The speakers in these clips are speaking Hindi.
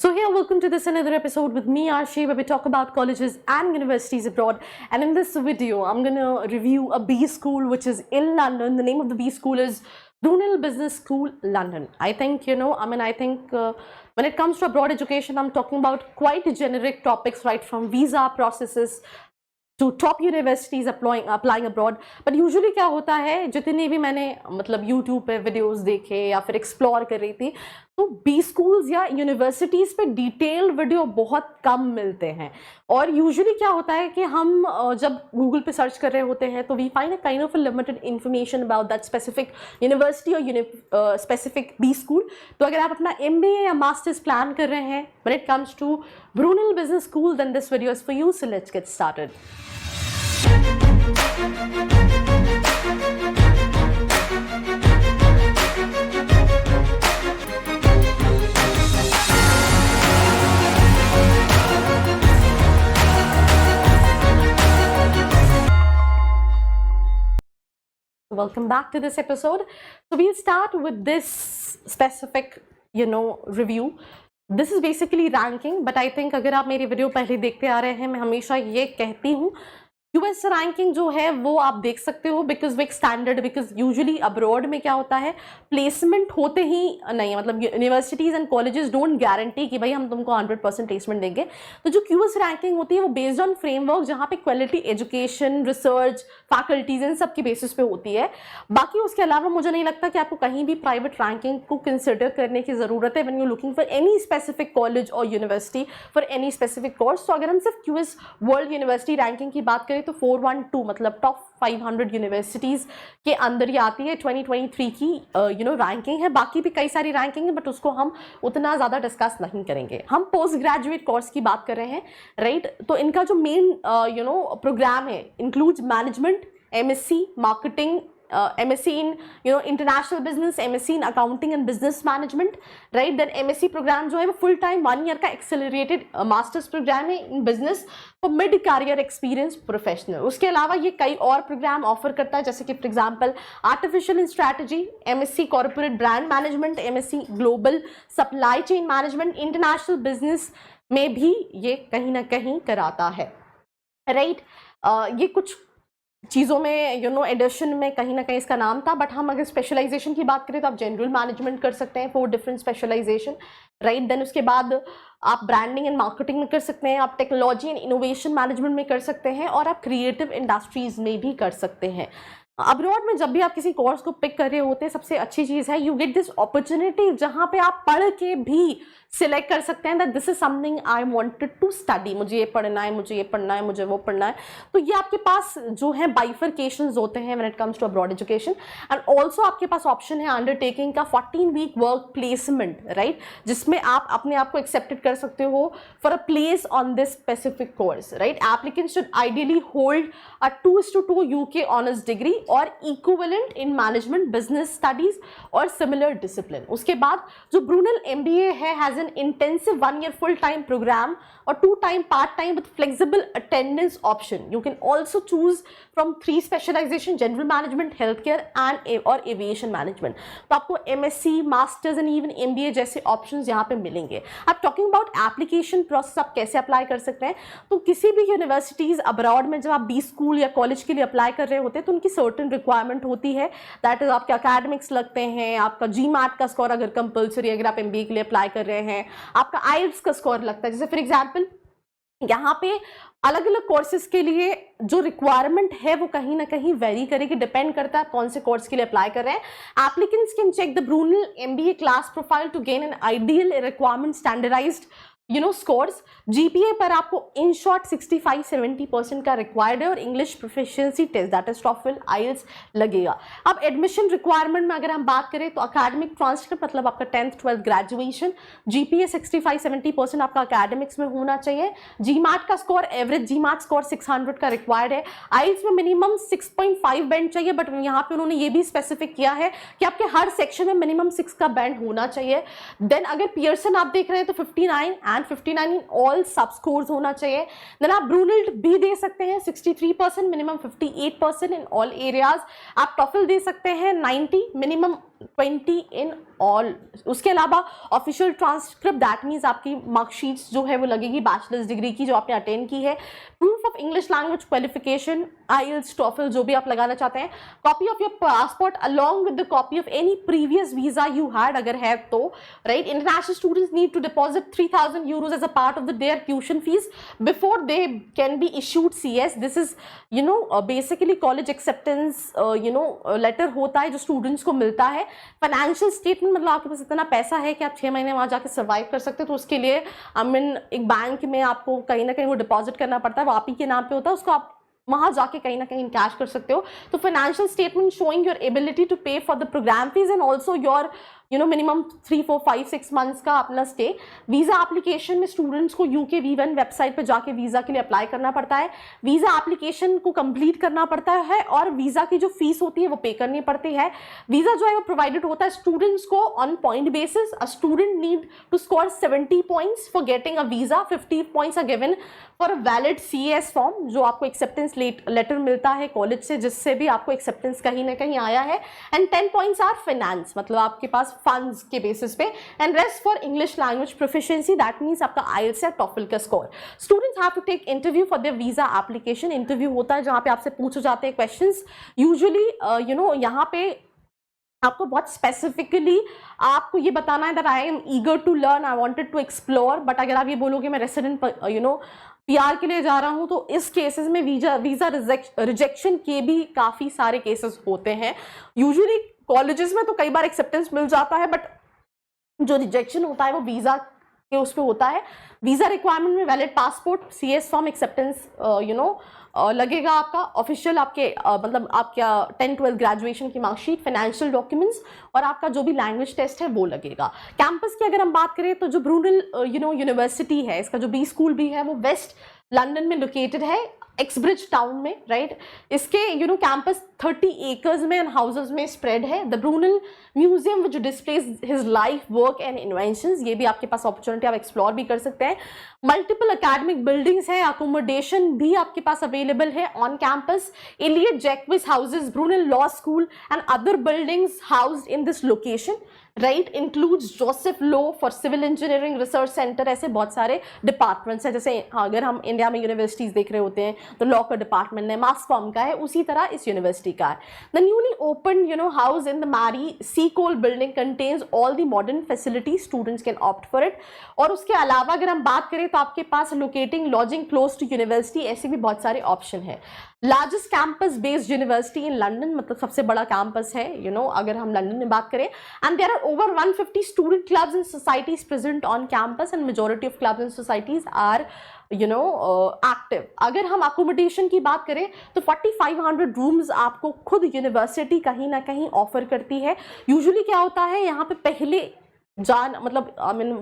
So here, welcome to this another episode with me, Arshi, where we talk about colleges and universities abroad. And in this video, I'm going to review a B school which is in London. The name of the B school is Brunel Business School, London. I think, when it comes to abroad education, I'm talking about quite generic topics, right, from visa processes to top universities applying abroad. But usually क्या होता है, जितने भी मैंने YouTube पे videos देखे या फिर explore कर रही थी, तो बी स्कूल्स या यूनिवर्सिटीज़ पे डिटेल्ड वीडियो बहुत कम मिलते हैं. और यूजुअली क्या होता है कि हम जब गूगल पे सर्च कर रहे होते हैं तो we find a kind of a limited information about that specific university और स्पेसिफिक बी स्कूल. तो अगर आप अपना MBA या मास्टर्स प्लान कर रहे हैं when it comes to Brunel business school, then this video is for you. So let's get started. Welcome back to this episode. So we'll start with this specific, review. This is basically ranking, but I think अगर आप मेरी वीडियो पहले देखते आ रहे हैं, मैं हमेशा ये कहती हूँ यूएस रैंकिंग जो है वो आप देख सकते हो बिकॉज वो एक स्टैंडर्ड, बिकॉज यूजुअली अब्रॉड में क्या होता है, प्लेसमेंट होते ही नहीं, मतलब universities and colleges don't guarantee कि भाई हम तुमको 100% प्लेसमेंट देंगे. तो जो यूएस रैंकिंग होती है वो बेस्ड ऑन फ्रेमवर्क, जहाँ पे क्वालिटी एजुकेशन, रिसर्च, फैकल्टीज इन सब की बेसिस पे होती है. बाकी उसके अलावा मुझे नहीं लगता कि आपको कहीं भी प्राइवेट रैंकिंग को कंसिडर करने की ज़रूरत है when you looking for any specific college और university for any specific course. तो अगर हम सिर्फ यूएस वर्ल्ड यूनिवर्सिटी रैंकिंग की बात करें तो 412 मतलब टॉप 500 यूनिवर्सिटीज़ के अंदर ही आती है. 2023 की रैंकिंग है. बाकी भी कई सारी रैंकिंग है बट उसको हम उतना ज़्यादा डिस्कस नहीं करेंगे. हम पोस्ट ग्रेजुएट कोर्स की बात कर रहे हैं, राइट. तो इनका जो मेन प्रोग्राम है includes management, MSc marketing, MSc in international business, MSc in accounting and business management, right. Then MSc program जो है वो फुल टाइम 1 ईयर का एक्सेलरेटेड मास्टर्स प्रोग्राम है in business for mid career experience professional. उसके अलावा ये कई और प्रोग्राम ऑफर करता है, जैसे कि for example artificial in strategy, MSc corporate brand management, MSc global supply chain management, international business में भी ये कहीं ना कहीं कराता है, राइट. ये कुछ चीज़ों में एडिशन में कहीं ना कहीं इसका नाम था. बट हम अगर स्पेशलाइजेशन की बात करें तो आप जनरल मैनेजमेंट कर सकते हैं, 4 डिफरेंट स्पेशलाइजेशन, राइट. देन उसके बाद आप ब्रांडिंग एंड मार्केटिंग में कर सकते हैं, आप टेक्नोलॉजी एंड इनोवेशन मैनेजमेंट में कर सकते हैं, और आप क्रिएटिव इंडस्ट्रीज में भी कर सकते हैं. अब्रॉड में जब भी आप किसी कोर्स को पिक कर रहे होते हैं, सबसे अच्छी चीज़ है यू गेट दिस अपॉर्चुनिटी जहाँ पे आप पढ़ के भी सिलेक्ट कर सकते हैं that this is something I wanted to study. मुझे ये पढ़ना है, मुझे ये पढ़ना है, मुझे वो पढ़ना है. तो ये आपके पास जो है बाइफरकेशंस होते हैं when it comes to abroad education. And also आपके पास ऑप्शन है अंडरटेकिंग का 14 वीक वर्क प्लेसमेंट, राइट, जिसमें आप अपने आप को एक्सेप्टेड कर सकते हो for a place on this specific course, right. Applicant should ideally hold a 2:2 UK honours degree और equivalent in management, business studies और सिमिलर डिसिप्लिन. उसके बाद जो ब्रूनेल MBA है has an intensive 1 year full time program or 2 time part time with flexible attendance option. You can also choose from 3 specialization: general management, healthcare and और aviation management. तो आपको MSc, masters and even MBA जैसे options यहाँ पे मिलेंगे. आप talking about application process, आप कैसे अप्लाई कर सकते हैं. तो किसी भी यूनिवर्सिटीज़ अब्रॉड में जब आप बी स्कूल या कॉलेज के लिए अप्लाई कर रहे होते हैं तो उनकी सर्टन रिक्वायरमेंट होती है. दैट इज आपके अकेडमिक्स लगते हैं, आपका GMAT का स्कोर अगर कंपल्सरी, अगर आप MBA के लिए अप्लाई कर रहे हैं, आपका IELTS का स्कोर लगता है. जैसे फॉर एग्जांपल यहाँ पे अलग अलग कोर्सेज के लिए जो रिक्वायरमेंट है वो कहीं ना कहीं वेरी करेगी, डिपेंड करता है कौन से कोर्स के लिए अप्लाई कर रहे हैं. Applicants can check the Brunel MBA class profile to gain an ideal requirement standardised scores. GPA पर आपको इन शॉर्ट 65-70% का रिक्वायर्ड है और English proficiency test that is TOEFL, IELTS लगेगा. अब एडमिशन रिक्वायरमेंट में अगर हम बात करें तो अकेडमिक ट्रांसक्रिप्ट मतलब आपका 10th 12th ग्रेजुएशन, GPA 65-70% आपका अकेडमिक्स में होना चाहिए. GMAT का स्कोर, एवरेज GMAT स्कोर 600 का रिक्वायर्ड है. IELTS में मिनिमम 6.5 बैंड चाहिए, बट यहाँ पे उन्होंने ये भी स्पेसिफिक किया है कि आपके हर सेक्शन में मिनिमम 6 का बैंड होना चाहिए. देन अगर पियर्सन आप देख रहे हैं तो 59 एंड 59 इन ऑल सब स्कोर्स होना चाहिए. देन आप ब्रूनेल भी दे सकते हैं 63% मिनिमम 58% इन ऑल एरियाज. आप TOEFL दे सकते हैं 90 मिनिमम 20 इन ऑल। उसके अलावा ऑफिशियल ट्रांसक्रिप्ट, दैट मीन्स आपकी मार्कशीट्स जो है वो लगेगी बैचलर्स डिग्री की जो आपने अटेंड की है, proof of English language qualification, IELTS, TOEFL जो भी आप लगाना चाहते हैं, copy of your passport along with the copy of any previous visa you had अगर है तो, right. International students need to deposit 3000 euros as a part of their tuition fees before they can be issued CS। This is basically college acceptance letter होता है जो स्टूडेंट्स को मिलता है। फाइनेंशियल स्टेटमेंट, मतलब आपके पास इतना पैसा है कि आप 6 महीने वहाँ जाके सर्वाइव कर सकते हो, तो उसके लिए एक बैंक में आपको कहीं ना कहीं वो डिपॉजिट करना पड़ता है, वो आप ही के नाम पे होता है, उसको आप वहां जाके कहीं ना कहीं कैश कर सकते हो। तो financial statement showing your ability to pay for the programme fees and also your minimum 3, 4, 5, 6 months का अपना स्टे। वीजा एप्लीकेशन में स्टूडेंट्स को UK V1 वेबसाइट पे जाके वीजा के लिए अप्लाई करना पड़ता है, वीजा एप्लीकेशन को कंप्लीट करना पड़ता है और वीजा की जो फीस होती है वो पे करनी पड़ती है। वीजा जो है वो प्रोवाइडेड होता है स्टूडेंट्स को on point basis. A student need to score 70 points for getting a visa, 50 points are given for a valid CS form जो आपको एक्सेप्टेंस लेटर मिलता है कॉलेज से, जिससे भी आपको एक्सेप्टेंस कहीं ना कहीं आया है, एंड 10 पॉइंट्स आर फाइनेंस, मतलब आपके पास फंड्स के बेसिस पे, and rest for English language proficiency, that means आपका IELTS या TOEFL का score. Students have to take interview for their visa application. Interview होता है जहां पे आपसे पूछे जाते हैं क्वेश्चंस, यूजुअली यहाँ पे आपको बहुत स्पेसिफिकली आपको ये बताना है that I am eager to learn, I wanted to explore. But अगर आप ये बोलोगे मैं रेसिडेंट PR के लिए जा रहा हूं, तो इस केसेस में वीजा रिजेक्शन के भी काफी सारे केसेस होते हैं। यूजुअली कॉलेजेस में तो कई बार एक्सेप्टेंस मिल जाता है, बट जो रिजेक्शन होता है वो वीजा के उस पर होता है। वीजा रिक्वायरमेंट में valid passport, CS form, acceptance लगेगा आपका, ऑफिशियल आपके मतलब आपका 10, 12 ग्रेजुएशन की मार्कशीट, फाइनेंशियल डॉक्यूमेंट्स और आपका जो भी लैंग्वेज टेस्ट है वो लगेगा। कैंपस की अगर हम बात करें तो जो ब्रूनल यूनिवर्सिटी है, इसका जो B स्कूल भी है वो वेस्ट लंदन में लोकेटेड है, एक्सब्रिज टाउन में, राइट। इसके कैंपस 30 एकर्स में एंड हाउसेस में स्प्रेड है। The Brunel museum which displays his life work and inventions, ये भी आपके पास अपॉर्चुनिटी, आप एक्सप्लोर भी कर सकते हैं। मल्टीपल एकेडमिक बिल्डिंग्स है, अकोमोडेशन भी आपके पास अवेलेबल है on campus. Elliott Jaques houses, Brunel law school and other buildings housed in this location, right, includes Joseph law for civil engineering research centre. ऐसे बहुत सारे डिपार्टमेंट्स हैं, जैसे अगर हम इंडिया में यूनिवर्सिटीज देख रहे होते हैं तो लॉ का डिपार्टमेंट है, मास कॉम का है, उसी तरह इस यूनिवर्सिटी का है। The newly open house in the Mary Seacole building contains all the modern facility, students can opt for it. और उसके अलावा अगर हम बात करें तो आपके पास locating lodging close to university, ऐसे भी बहुत सारे ऑप्शन है। Largest campus based university in London, मतलब सबसे बड़ा कैंपस है अगर हम लंदन में बात करें, and there are over 150 student clubs and societies present on campus and majority of clubs and societies are active. अगर हम अकोमोडेशन की बात करें तो 4500 रूम्स आपको खुद यूनिवर्सिटी कहीं ना कहीं ऑफर करती है। यूजुअली क्या होता है यहाँ पे पहले मतलब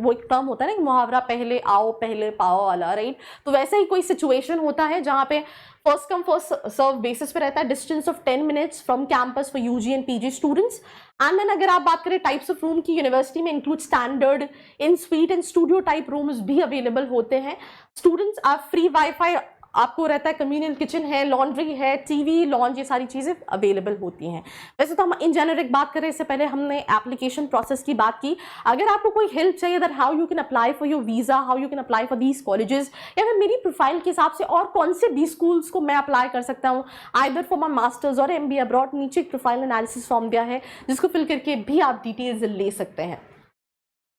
वो एक टर्म होता है ना कि मुहावरा पहले आओ पहले पाओ वाला, राइट। तो वैसे ही कोई सिचुएशन होता है जहाँ पे first come first serve basis पे रहता है, distance of 10 minutes from campus for UG and PG students. And then अगर आप बात करें टाइप्स ऑफ रूम की, यूनिवर्सिटी में include standard, en suite and studio type rooms भी अवेलेबल होते हैं। स्टूडेंट्स आप फ्री वाईफाई आपको रहता है, कम्युनल किचन है, लॉन्ड्री है, TV, लॉन्च, ये सारी चीज़ें अवेलेबल होती हैं। वैसे तो हम इन जेनरिक बात करें, इससे पहले हमने एप्लीकेशन प्रोसेस की बात की। अगर आपको कोई हेल्प चाहिए that how you can apply for your visa, how you can apply for these colleges, या फिर मेरी प्रोफाइल के हिसाब से और कौन से B स्कूल्स को मैं अप्लाई कर सकता हूँ आइदर फॉर माई मास्टर्स और MBA अब्रॉड, नीचे एक प्रोफाइल एनालिसिस फॉर्म दिया है जिसको फिल करके भी आप डिटेल्स ले सकते हैं।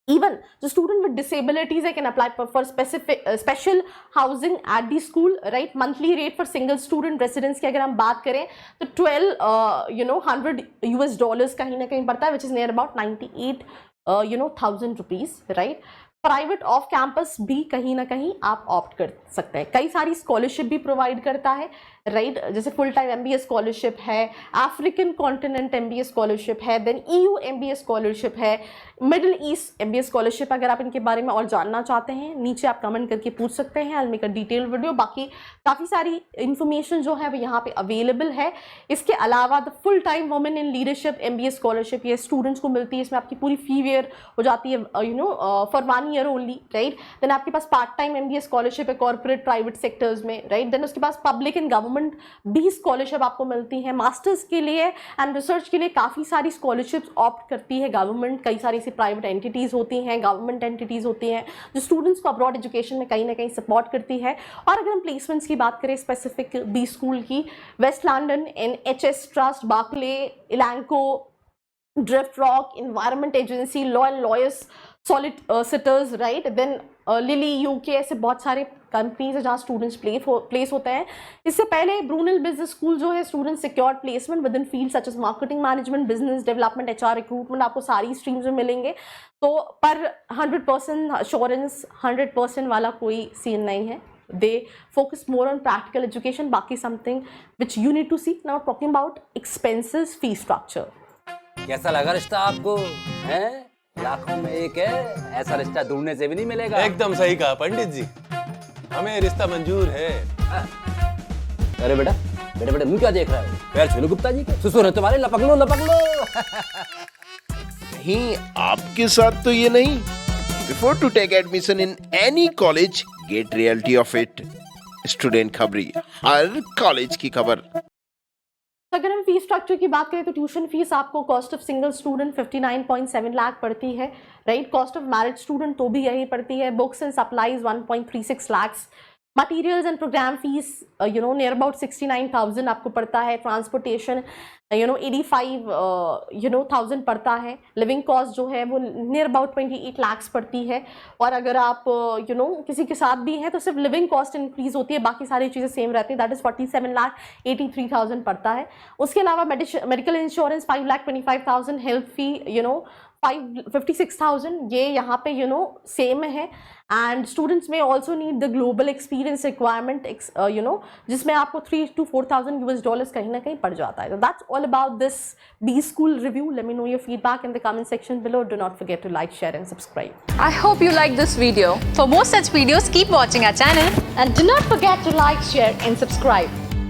Even the student with disabilities, I can apply for special housing at the school, right? Monthly rate for single student residence की अगर हम बात करें तो $1,200 कहीं ना कहीं पड़ता है, which is near about 98,000 rupees, right? Private off campus भी कहीं ना कहीं आप ऑप्ट कर सकते हैं। कई सारी स्कॉलरशिप भी प्रोवाइड करता है, राइट, जैसे फुल टाइम MBA स्कॉलरशिप है, अफ्रीकन कॉन्टिनेंट MBA स्कॉलरशिप है, देन EU MBA स्कॉलरशिप है, मिडिल ईस्ट MBA स्कॉलरशिप। अगर आप इनके बारे में और जानना चाहते हैं नीचे आप कमेंट करके पूछ सकते हैं, I will make a detail video. बाकी काफ़ी सारी इंफॉर्मेशन जो है वो यहाँ पे अवेलेबल है। इसके अलावा the full time women in leadership MBA scholarship ये स्टूडेंट्स को मिलती है, इसमें आपकी पूरी फी वेयर हो जाती है for 1 year only, right. Then आपके पास पार्ट टाइम MBA स्कॉलरशिप है कॉर्पोरेट प्राइवेट सेक्टर्स में, राइट। देन उसके पास पब्लिक एंड गवर्नमेंट भी स्कॉलरशिप आपको मिलती है। मास्टर्स के लिए एंड रिसर्च के लिए काफ़ी सारी स्कॉलरशिप्स ऑप्ट करती है गवर्नमेंट। कई सारी ऐसी प्राइवेट एंटिटीज़ होती हैं, गवर्नमेंट एंटिटीज़ होती हैं जो स्टूडेंट्स को अब्रॉड एजुकेशन में कहीं ना कहीं सपोर्ट करती है। और अगर हम प्लेसमेंट्स की बात करें स्पेसिफिक बी स्कूल की, West London, NHS trust, Barclay, Elanco, Drift Rock, Environment Agency, law and lawyers, solicitors, right. Then Lilly UK, ऐसे बहुत सारे कंपनीज है जहाँ स्टूडेंट्स प्लेस होते हैं। इससे पहले ब्रूनल बिजनेस स्कूल जो है student secured placement within field such as marketing management, business development, HR, recruitment, आपको सारी स्ट्रीम्स में मिलेंगे। तो पर 100% अश्योरेंस 100% वाला कोई सीन नहीं है। They focus more on practical education, बाकी something which you need to see. Now talking about expenses, fee structure. कैसा लगा रिश्ता आपको? हैं? लाखों में एक है, ऐसा रिश्ता ढूंढने से भी नहीं मिलेगा। एकदम सही कहा पंडित जी, हमें रिश्ता मंजूर है। अरे बेटा बेटा बेटा मुंह क्या देख रहा है? पैर छू लो गुप्ता जी के, ससुर है तुम्हारे, लपक लो लपक लो। नहीं, आपके साथ तो ये नहीं। Before to take admission in any college, get reality of it. Student खबरी, हर कॉलेज की खबर। अगर हम फीस स्ट्रक्चर की बात करें तो ट्यूशन फीस आपको cost of single student 59.7 lakh पड़ती है, right. Cost of marriage student तो भी यही पड़ती है। Books and supplies 1.36 lakh. Materials and program fees near about 69,000 आपको पड़ता है। ट्रांसपोर्टेशन 85,000 पड़ता है। लिविंग कॉस्ट जो है वो नियर अबाउट 28 लाख पड़ती है। और अगर आप किसी के साथ भी हैं तो सिर्फ लिविंग कॉस्ट इंक्रीज होती है, बाकी सारी चीज़ें सेम रहती हैं। दैट इज़ 47,83,000 पड़ता है। उसके अलावा मेडिकल इंश्योरेंस 5,25,000, हेल्थ फी 56,000, ये यहाँ पे सेम है। एंड स्टूडेंट्स में also need the global experience requirement जिसमें आपको $3,000 to $4,000 कहीं ना कहीं पड़ जाता है। तो that's all about this B school review. Let me know your feedback in the comment section below. Do not forget to like, share and subscribe. I hope you like this video. For more such videos, keep watching our channel. And do not forget to like, share and subscribe.